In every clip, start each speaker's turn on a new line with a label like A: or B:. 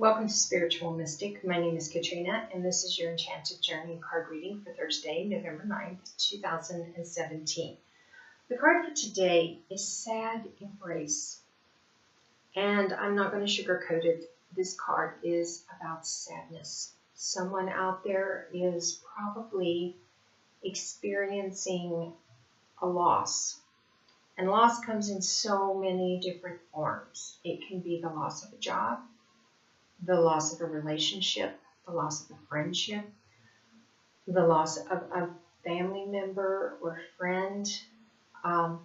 A: Welcome to Spiritual Mystic. My name is Katrina, and this is your Enchanted Journey card reading for Thursday, November 9th, 2017. The card for today is Sad Embrace. And I'm not going to sugarcoat it. This card is about sadness. Someone out there is probably experiencing a loss. And loss comes in so many different forms. It can be the loss of a job, the loss of a relationship, the loss of a friendship, the loss of a family member or friend. I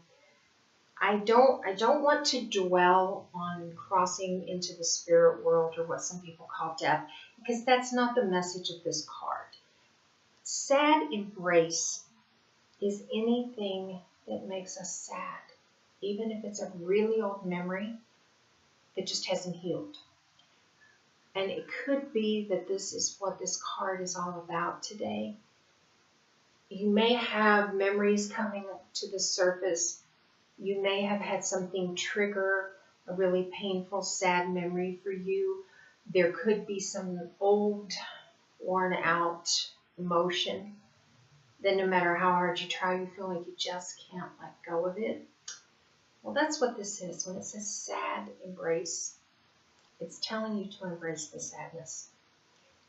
A: don't want to dwell on crossing into the spirit world or what some people call death, because that's not the message of this card. Sad embrace is anything that makes us sad, even if it's a really old memory that just hasn't healed. And it could be that this is what this card is all about today. You may have memories coming to the surface. You may have had something trigger a really painful, sad memory for you. There could be some old, worn out emotion that no matter how hard you try, you feel like you just can't let go of it. Well, that's what this is. When it says sad embrace, it's telling you to embrace the sadness.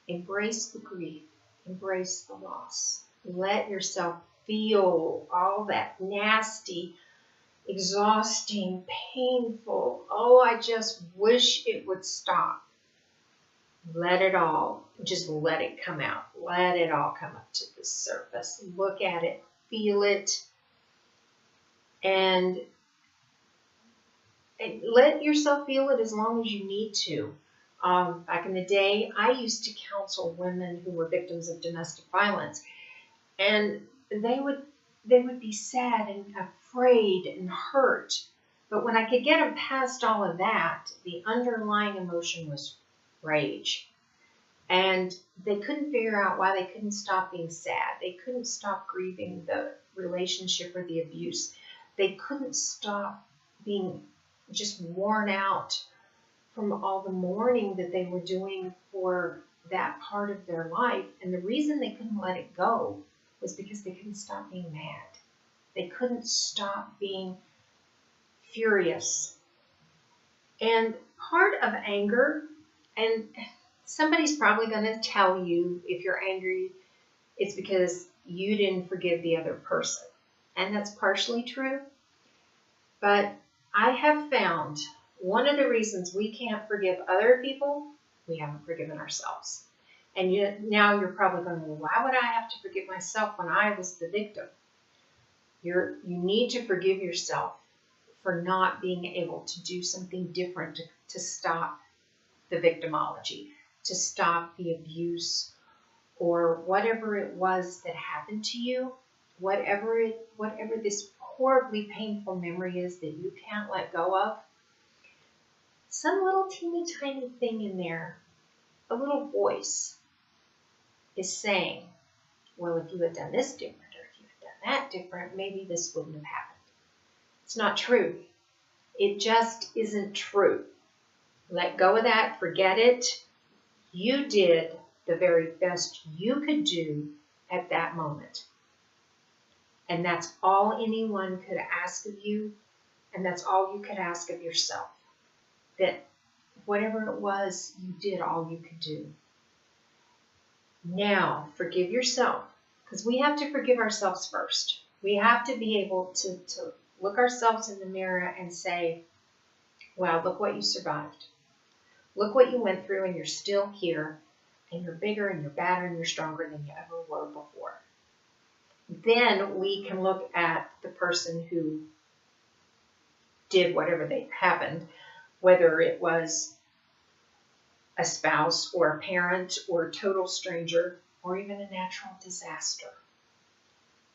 A: Embrace the grief. Embrace the loss. Let yourself feel all that nasty, exhausting, painful, oh, I just wish it would stop. Let it all, just let it come out. Let it all come up to the surface. Look at it. Feel it. And let yourself feel it as long as you need to. Back in the day, I used to counsel women who were victims of domestic violence, and they would be sad and afraid and hurt. But when I could get them past all of that, the underlying emotion was rage. And they couldn't figure out why they couldn't stop being sad. They couldn't stop grieving the relationship or the abuse. They couldn't stop being just worn out from all the mourning that they were doing for that part of their life. And the reason they couldn't let it go was because they couldn't stop being mad. They couldn't stop being furious. And part of anger, and somebody's probably going to tell you if you're angry, it's because you didn't forgive the other person. And that's partially true. But I have found one of the reasons we can't forgive other people, we haven't forgiven ourselves. And now you're probably going, well, why would I have to forgive myself when I was the victim? You need to forgive yourself for not being able to do something different to stop the victimology, to stop the abuse, or whatever it was that happened to you, whatever this horribly painful memory is that you can't let go of. Some little teeny tiny thing in there, a little voice is saying, well, if you had done this different, or if you had done that different, maybe this wouldn't have happened. It's not true. It just isn't true. Let go of that. Forget it. You did the very best you could do at that moment. And that's all anyone could ask of you, and that's all you could ask of yourself. That whatever it was, you did all you could do. Now, forgive yourself, because we have to forgive ourselves first. We have to be able to look ourselves in the mirror and say, wow, look what you survived. Look what you went through, and you're still here, and you're bigger, and you're badder, and you're stronger than you ever were before. Then we can look at the person who did whatever they happened, whether it was a spouse or a parent or a total stranger or even a natural disaster.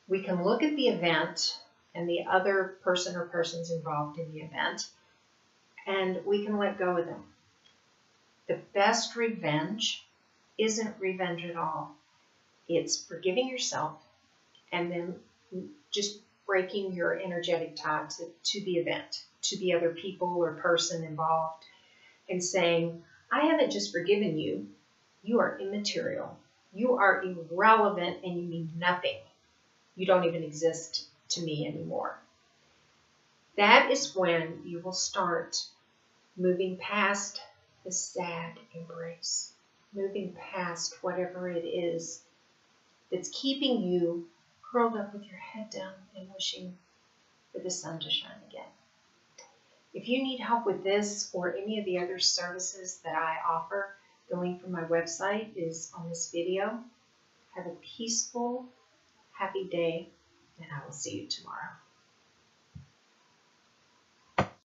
A: We can look at the event and the other person or persons involved in the event, and we can let go of them. The best revenge isn't revenge at all. It's forgiving yourself and then just breaking your energetic tie to the event, to the other people or person involved, and saying, I haven't just forgiven you. You are immaterial. You are irrelevant and you mean nothing. You don't even exist to me anymore. That is when you will start moving past the sad embrace, moving past whatever it is that's keeping you curled up with your head down and wishing for the sun to shine again. If you need help with this or any of the other services that I offer, the link for my website is on this video. Have a peaceful, happy day, and I will see you tomorrow.